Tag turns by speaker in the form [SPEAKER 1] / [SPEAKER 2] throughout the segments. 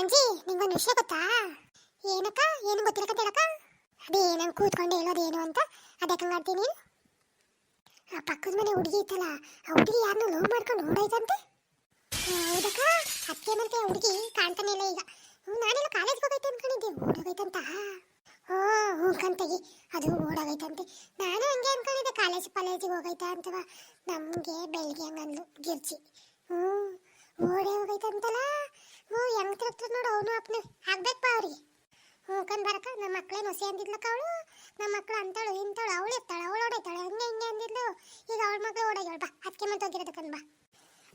[SPEAKER 1] ಅಂಜಿ ನಿಂಗೊಂದು ವಿಷಯ ಗೊತ್ತಾ? ಏನಕ್ಕ? ಏನು ಗೊತ್ತಿಲ್ಲ ಹೇಳಕ್ಕ. ಅದೇ ನಾನು ಕೂತ್ಕೊಂಡು ಹೇಳೋದೇನು ಅಂತ ಅದಕ್ಕೆ ಮಾಡ್ತೀನಿ. ಆ ಪಕ್ಕದ ಮನೆ ಹುಡುಗಿ ಇತ್ತಲ್ಲ, ಆ ಹುಡುಗಿ ಯಾರನ್ನೂ ಲವ್ ಮಾಡ್ಕೊಂಡು ಓಡೋಯ್ತಂತೆ. ಹೌದಕ್ಕ? ಅದಕ್ಕೇನಂತೆ ಹುಡುಗಿ ಕಾಣ್ತಾನೆ ಇಲ್ಲ ಈಗ. ನಾನೆಲ್ಲ ಕಾಲೇಜ್ಗೆ ಹೋಗೈತೆ ಅನ್ಕೊಂಡಿದ್ದೆ, ಓಡೋಗೈತಂತ. ಹ್ಞೂ ಕಂತಗಿ ಅದು ಓಡೋಗೈತಂತೆ. ನಾನು ಹಂಗೆ ಅನ್ಕೊಂಡಿದ್ದೆ ಕಾಲೇಜಿಗೆ ಹೋಗೈತಾ ಅಂತವ. ನಮಗೆ ಬೆಳಿಗ್ಗೆ ಹಂಗಂದ್ಲು ಗಿರ್ಜಿ. ಓಡೇ ಹೋಗೈತಂತಲ್ಲ. ಹೆಂಗ್ ತಿರುಗ್ತದ ನೋಡು ಅವನು ಅಪ್ಪನ ಆಗ್ಬೇಕಪ್ಪ ಅವ್ರಿಗೆ. ಕಂದ್ ಬರಕ ನಮ್ಮ ಮಕ್ಳೇನು ಹೊಸಿ ಅಂದಿದ್ಲಕ್ಕ ಅವಳು. ನಮ್ಮ ಮಕ್ಳು ಅಂತಾಳು ಇಂತಾಳು, ಅವಳು ಇರ್ತಾಳೆ, ಅವಳು ಓಡೈತಾಳೆ, ಹಂಗೆ ಹಿಂಗೆ ಅಂದಿದ್ಲು. ಈಗ ಅವಳ ಮಕ್ಳು ಓಡಾಗ್ಯಾಳ. ಬಾ ಅದಕ್ಕೆ ಮತ್ತೆ ಹೋಗಿರೋದು ಕಂದ್ ಬಾ.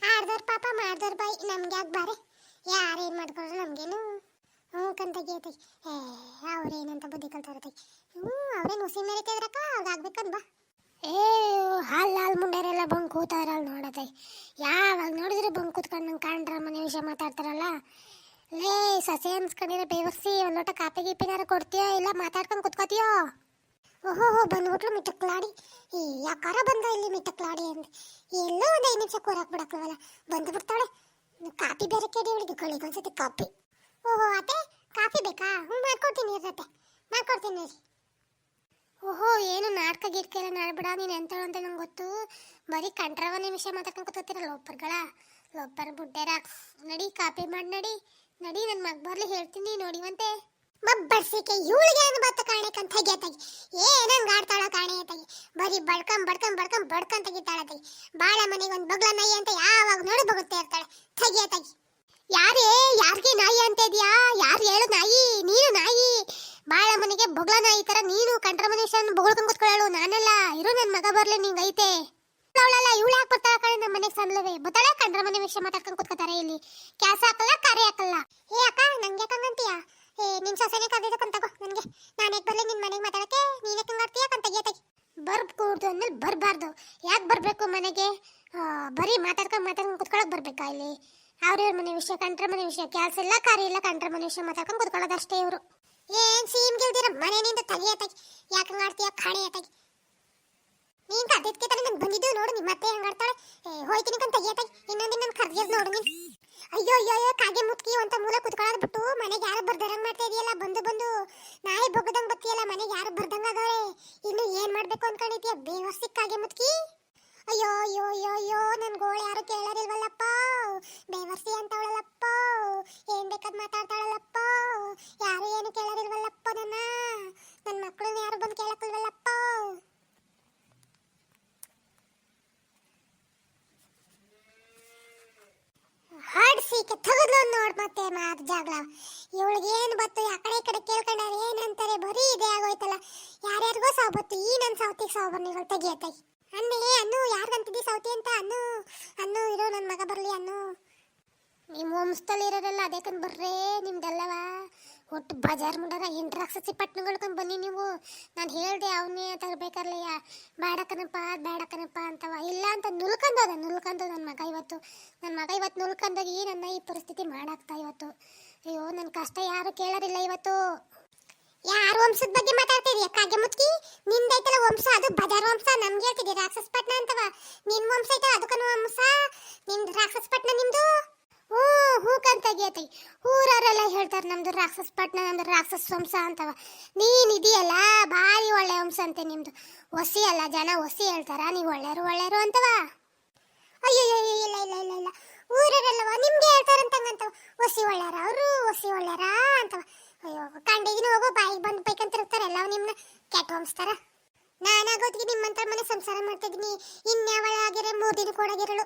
[SPEAKER 1] ಆಡ್ದವ್ರ ಪಾಪ ಮಾಡ್ದವ್ರ ಬಾಯಿ, ನಮ್ಗೆ ಯಾಕೆ ಬಾರೆ? ಯಾರೇನು ಮಾಡ್ಕೊಂಡ್ರು ನಮಗೇನು? ಕಂತಗಿ ಐತಗಿ ಅವ್ರೇನಂತ ಬುದ್ಧಿ ಕಲ್ತಾರ ತಗಿ. ಅವ್ರೇನು ಹೊಸಿ ಮೆರಿತಿದ್ರಕ್ಕ, ಅವ್ರು ಆಗ್ಬೇಕಂದ್ ಬಾ. ಹಾಲ್ ಮುಂಡಾರೆಲ್ಲ ಬಂದು ಕೂತಾರಲ್ಲ ನೋಡತೈ. ಯಾವಾಗ ನೋಡಿದ್ರೆ ಬಂದು ಕೂತ್ಕೊಂಡು ನಂಗೆ ಕಾಣ್ರ ಮನೆ ವಿಷಯ ಮಾತಾಡ್ತಾರಲ್ಲ. ಲೇ ಸಸೆ ಅನ್ಸ್ಕೊಂಡಿರೋ ಬೇವರ್ಸಿ ಒಂದು ಲೋಟ ಕಾಪಿ ಗೀಪಿನಾರ ಕೊಡ್ತೀಯೋ ಇಲ್ಲ ಮಾತಾಡ್ಕೊಂಡು ಕುತ್ಕೋತೀಯೋ? ಓಹೋ ಬಂದ್ಬಿಟ್ಲು ಮಿಟ್ಟಕ್ಲಾಡಿ. ಯಾಕಾರ ಬಂದ ಇಲ್ಲಿ ಮಿಟ್ಟಕ್ಲಾಡಿ ಅಂದೆ. ಎಲ್ಲೋ ಒಂದು 5 ನಿಮಿಷ ಕೂರಾಕ್ ಬಿಡಕ್ಕಲ್ಲ, ಬಂದು ಬಿಡ್ತಾಳೆ. ಕಾಪಿ ಬೇರೆ ಕೇಳಿ ಹಿಡಿದು ಕಳಿಗೊಂದ್ಸತಿ ಕಾಪಿ. ಓಹೋ ಅತ್ತೆ ಕಾಫಿ ಬೇಕಾ? ಮಾಡ್ಕೊಡ್ತೀನಿ ಇರತ್ತೆ, ಮಾಡ್ಕೊಡ್ತೀನಿ ರೀ. ಓಹೋ ಏನು ನಾಟಕ ಗಿಟ್ಕ ಎಲ್ಲ ನಾಡ್ಬಿಡ. ನೀನು ಎಂತಳು ಅಂತ ನಂಗೆ ಗೊತ್ತು. ಬರೀ ಕಂಟ್ರವ ನಿಮಿಷ ಮಾತಾಡ್ಕೊಂಡು ಕೂತ್ಕೋತೀರಲ್ಲ ಲೋಪರ್ ಬುಡ್ಡೇರ. ನಡಿ ಕಾಪಿ ಮಾಡಿ ನಡಿ ನನ್ನ ಮಗ ಬರ್ಲಿ ಹೇಳ್ತೀನಿ ನೋಡಿವಂತೆ. ಬಬ್ಬರ್ಸಿಕೆ ಇವಳಿಗೆ ಏನು ಬತ್ತ ಕಾಣೆಕಂತ ತೆಗಿಯತ್ತಾಗಿ. ಏನಂಗೆ ಆಡ್ತಾಳ ಕಾಣೆಯತ್ತಾಗಿ. ಬರೀ ಬಡ್ಕಂತ ತೆಗಿತಾಳ ತೆಗಿ. ಬಾಳ ಮನೆಗೆ ಒಂದು ಬಗ್ಲ ನಾಯಿ ಅಂತ ಯಾವಾಗ ನೋಡಿ ಬಗುತ್ತೆ ಇರ್ತಾಳೆ ತೆಗಿಯತ್ತಾಗಿ. ಯಾರಿಗೆ ನಾಯಿ ಅಂತ ಇದೆಯಾ? ಯಾರು ಹೇಳು ನಾಯಿ? ನೀನು ನಾಯಿ. ಬಾಳ ಮನೆಗೆ ಬೊಗ್ಲ ನಾಯಿ ತರ ನೀನು ಕಂಟ್ರ ಮನುಷ್ಯನ ಬೊಗಳ್ಕೊಂಡು ಕೂತ್ಕೊಳ್ಳಳು. ನಾನಲ್ಲ ಇರು, ನನ್ನ ಮಗ ಬರ್ಲಿ ನಿಂಗೆ ಐತೆ. ಅವಳಲ್ಲ ಇವಳು ಯಾಕೆ ಬರ್ತಾಳ ಕಣೆ ನಮ್ಮ ಮನೆಗೆ ಸಂದ್ಲವೇ ಬತ್ತಾಳೆ. ಕಂಡ್ರ ಮನೆ ವಿಷಯ ಮಾತಾಡ್ಕೊಂಡು ಕೂತ್ಕೋತಾರೆ ಇಲ್ಲಿ. ಕ್ಯಾಸ್ ಹಾಕಲ್ಲ ಕರೆ ಹಾಕಲ್ಲ. ಅಕ್ಕ ನಂಗೆ ಯಾಕಂಗಂತೀಯ? ನಿನ್ ಸೊಸೆನೆ ಕರೆದಿದ್ದಕ್ಕಂತ ತಗೋ ನನಗೆ. ನಾನು ಯಾಕೆ ಬರ್ಲಿ ನಿನ್ನ ಮನೆಗೆ ಮಾತಾಡಕ್ಕೆ? ನೀನೇ ತುಂಗಾಡ್ತೀಯ ಕಂತಗಿಯತ್ತಾಗಿ. ಬರ್ಕೂಡ್ದು ಅಂದ್ಮೇಲೆ ಬರಬಾರ್ದು. ಯಾಕೆ ಬರಬೇಕು ಮನೆಗೆ? ಬರೀ ಮಾತಾಡ್ಕೊಂಡು ಕೂತ್ಕೊಳ್ಳೋಕೆ ಬರ್ಬೇಕಾ ಇಲ್ಲಿ? ಅವ್ರವ್ರ ಮನೆ ವಿಷಯ ಕಂಟ್ರ ಮನೆ ವಿಷಯ ಕ್ಯಾಲ್ಸ್ ಇಲ್ಲ ಕಾರ್ಯ ಇಲ್ಲ. ಕಂಟ್ರ ಮನೆ ವಿಷಯ ಮಾತಾಡ್ಕೊಂಡು ಕೂತ್ಕೊಳ್ಳೋದಷ್ಟೇ ಇವರು. ಏನ್ ಸೀಮ್ ಗೆಲ್ದಿರ ಮನೆಯಿಂದ ತೆಗಿಯತ್ತಾಗಿ. ಯಾಕೆ ಮಾಡ್ತೀಯ ಕಾಣೆಯತ್ತಾಗಿ? ನೀನ್ ಕದ್ದಕ್ಕೆ ತಾನೆ ನಾನು ಬಂದಿದ್ದು ನೋಡು. ನಿಮ್ಮ ಮತ್ತೆ ಹೆಂಗಾಡ್ತಾಳೆ. ಹೋಯ್ತೀನಿ ಕಂತ ತೆಗಿಯತ್ತಾಗಿ. ಇನ್ನೊಂದಿನ ನಾನು ಕರ್ದಿಯೋದು ನೋಡು ನೀನು. ಅಯ್ಯೋ ಕಾಗೆ ಮುತ್ಕಿ ಅಂತ ಮೂಲ ಕುತ್ಕೊಳ್ಳೋದು ಬಿಟ್ಟು ಮನೆಗೆ ಯಾರು ಬರ್ದಂಗೆ ಮಾಡ್ತಾ ಇದೆಯಲ್ಲ. ಬಂದು ನಾಯಿ ಬೊಗ್ಗದಂಗೆ ಬತ್ತೀಯಲ್ಲ. ಮನೆಗೆ ಯಾರು ಬರ್ದಂಗೆ ಆಗವ್ರೆ. ಇನ್ನು ಏನ್ ಮಾಡ್ಬೇಕು ಅನ್ಕೊಂಡಿದ್ಯಾ ಬೇವಸ್ತಿ ಕಾಗೆ ಮುತ್ಕಿ? ಅಯ್ಯೋ ನನ್ ಗೋಳು ಯಾರು ಕೇಳೋದಿಲ್ವಲ್ಲಪ್ಪ. ಬೇವರ್ಸಿ ಅಂತವಳಲ್ಲಪ್ಪ, ಏನ್ ಬೇಕಾದ್ ಮಾತಾಡ್ತಾಳಲ್ಲಪ್ಪ. ಯಾರು ಏನು ಕೇಳೋದಿಲ್ವಲ್ಲಪ್ಪ. ನನ್ನ ಮಕ್ಕಳನ್ನ ಯಾರು ಬಂದು ಕೇಳಕ್ಕಿಲ್ವಲ್ಲಪ್ಪ. ಹಾಡ್ಸಿಕೆ ತಗದ್ಲು ನೋಡ್ ಮತ್ತೆ ಮಾತು ಜಗಳ. ಇವಳಿಗೆ ಏನು ಬತ್ತು? ಆ ಕಡೆ ಈ ಕಡೆ ಕೇಳ್ಕೊಂಡಾರೆ ಏನಂತಾರೆ. ಬರೀ ಇದೇ ಆಗೋಯ್ತಲ್ಲ. ಯಾರ್ಯಾರಿಗೋ ಸಾವು ಬತ್ತು. ಈ ನನ್ನ ಸೌತಿಗೆ ಸಾವು ಬರ್ನಿಗಳು ತೆಗಿಯತ್ತಾಗಿ. ಅನ್ನು ಯಾರಿಗಂತಿದ್ದಿ ಸೌತಿ ಅಂತ? ಅನ್ನು ಇರೋ ನನ್ನ ಮಗ ಬರ್ಲಿ. ನಿಮ್ಮ ವಂಶದಲ್ಲಿ ಇರೋರೆಲ್ಲ ಅದೇಕಂದ್ ಬರ್ರೇ ನಿಮ್ದಲ್ಲವ. ಒಟ್ಟು ಬಜಾರ್ ಮುಂಡಾಗ ರಾಕ್ಷಸಿ ಪಟ್ನಗಳ್ಕೊಂಡು ಬನ್ನಿ ನೀವು. ನಾನು ಹೇಳ್ದೆ ಅವನೇ ತರಬೇಕಾರ್ಲಯ್ಯ. ಬೇಡಕನಪ್ಪ ಅಂತವ. ಇಲ್ಲ ಅಂತ ನುಲ್ಕಂದೋದ ನನ್ನ ಮಗ ಇವತ್ತು ನುಲ್ಕಂದೋಗಿ ನನ್ನ ಈ ಪರಿಸ್ಥಿತಿ ಮಾಡಾಕ್ತಾ ಇವತ್ತು. ಅಯ್ಯೋ ನನ್ನ ಕಷ್ಟ ಯಾರು ಕೇಳೋದಿಲ್ಲ ಇವತ್ತು. ಯಾರು ವಂಶದ ಬಗ್ಗೆ ಮಾತಾಡ್ತಿದ್ಯಾ ಕಾಗೆ ಮುತ್ಕಿ? ನಿಂದೈತಲ್ಲ ವಂಶ, ಅದು ಬಜಾರ್ ವಂಶ. ನಮ್ಗೆ ಹೇಳ್ತಿದ್ದೆ ರಾಕ್ಷಸ ಪಟ್ನ ಅಂತವ. ನಿನ್ ವಂಶ ಐತಲ್ಲ ಅದಕ್ಕೂ ವಂಶ. ನಿಮ್ದು ರಾಕ್ಷಸ ಪಟ್ನ ನಿಮ್ದು. ಹೂ ಕಂತಾಗಿ ಊರವರೆಲ್ಲ ಹೇಳ್ತಾರೆ ನಮ್ದು ರಾಕ್ಷಸ ಪಟ್ನ, ನಮ್ದು ರಾಕ್ಷಸ ವಂಶ ಅಂತವ. ನೀನ್ ಇದೆಯಲ್ಲ ಭಾರಿ ಒಳ್ಳೆ ವಂಶ ಅಂತೆ ನಿಮ್ದು. ಹೊಸಿ ಅಲ್ಲ, ಜನ ಹೊಸಿ ಹೇಳ್ತಾರ, ನೀವು ಒಳ್ಳೆಯರು ಅಂತವ. ಅಯ್ಯೋ ಇಲ್ಲ ಊರವರೆಲ್ಲವ ನಿಮ್ಗೆ ಹೇಳ್ತಾರಂತಂಗಂತವ. ಹೊಸಿ ಒಳ್ಳೆಯರ ಅವರು, ಹೊಸಿ ಒಳ್ಳೆಯರ ಅಂತವ. ಅಯ್ಯೋ ಕಂಡಿಗಿನ ಹೋಗೋ ಬಾಯಿಗೆ ಬಂದು ಬೈಕಂತಿರ್ತಾರೆ ಎಲ್ಲ ನಿಮ್ಮನ್ನ ಕೆಟ್ಟ ವಂಶತಾರ. ನಾನಾಗೋತ್ತಿಗೆ ನಿಮ್ಮಂತ ಮನೆ ಸಂಸಾರ ಮಾಡ್ತಿದ್ದೀನಿ. ಇನ್ಯಾವಳಾಗಿರೋ 3 ದಿನಕ್ಕೆ ಓಡಾಗಿರಳು.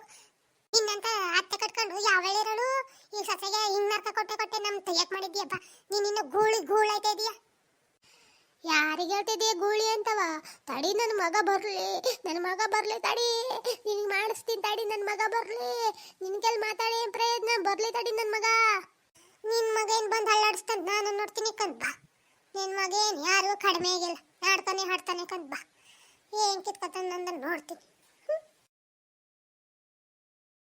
[SPEAKER 1] ನಿನ್ನಂತ ಅತ್ತೆ ಕಟ್ಕೊಂಡು ಯಾವಳಿರಳು? ಈ ಸಸೆಗೆ ಹಿಂಗ್ ನರ್ಕ ಕೊಟ್ಟೆ ನಮ್ ತೆಗಿಯಕ್ ಮಾಡಿದ್ಯಪ್ಪ. ನೀನಿನ್ನು ಗೂಳಾಯ್ತಾ ಇದೀಯಾ? ಯಾರಿಗೆ ಹೇಳ್ತಿದೀಯ ಗೂಳಿ ಅಂತವ? ತಡಿ ನನ್ನ ಮಗ ಬರ್ಲಿ ತಡಿ. ನಿನಗೆ ಮಾಡಿಸ್ತೀನಿ ತಡಿ. ನನ್ನ ಮಗ ಬರ್ಲಿ. ನಿನ್ಗೆಲ್ ಮಾತಾಡಿ ಪ್ರಯತ್ನ ಬರ್ಲಿ ತಡಿ ನನ್ನ ಮಗ. ನಿನ್ ಮಗ ಏನ್ ಬಂದು ಹಳ್ಳಾಡಿಸ್ತಾನೆ ನಾನು ನೋಡ್ತೀನಿ ಕಂದ್ ಬಾ. ನಿನ್ ಮಗ ಏನ್ ಯಾರು ಕಡಿಮೆ ಆಗಿಲ್ಲ. ಹಾಡ್ತಾನೆ ಕಂದ್ ಬಾ. ಏನ್ ಕಿತ್ಕೊತಾನೆ ನೋಡ್ತೀನಿ.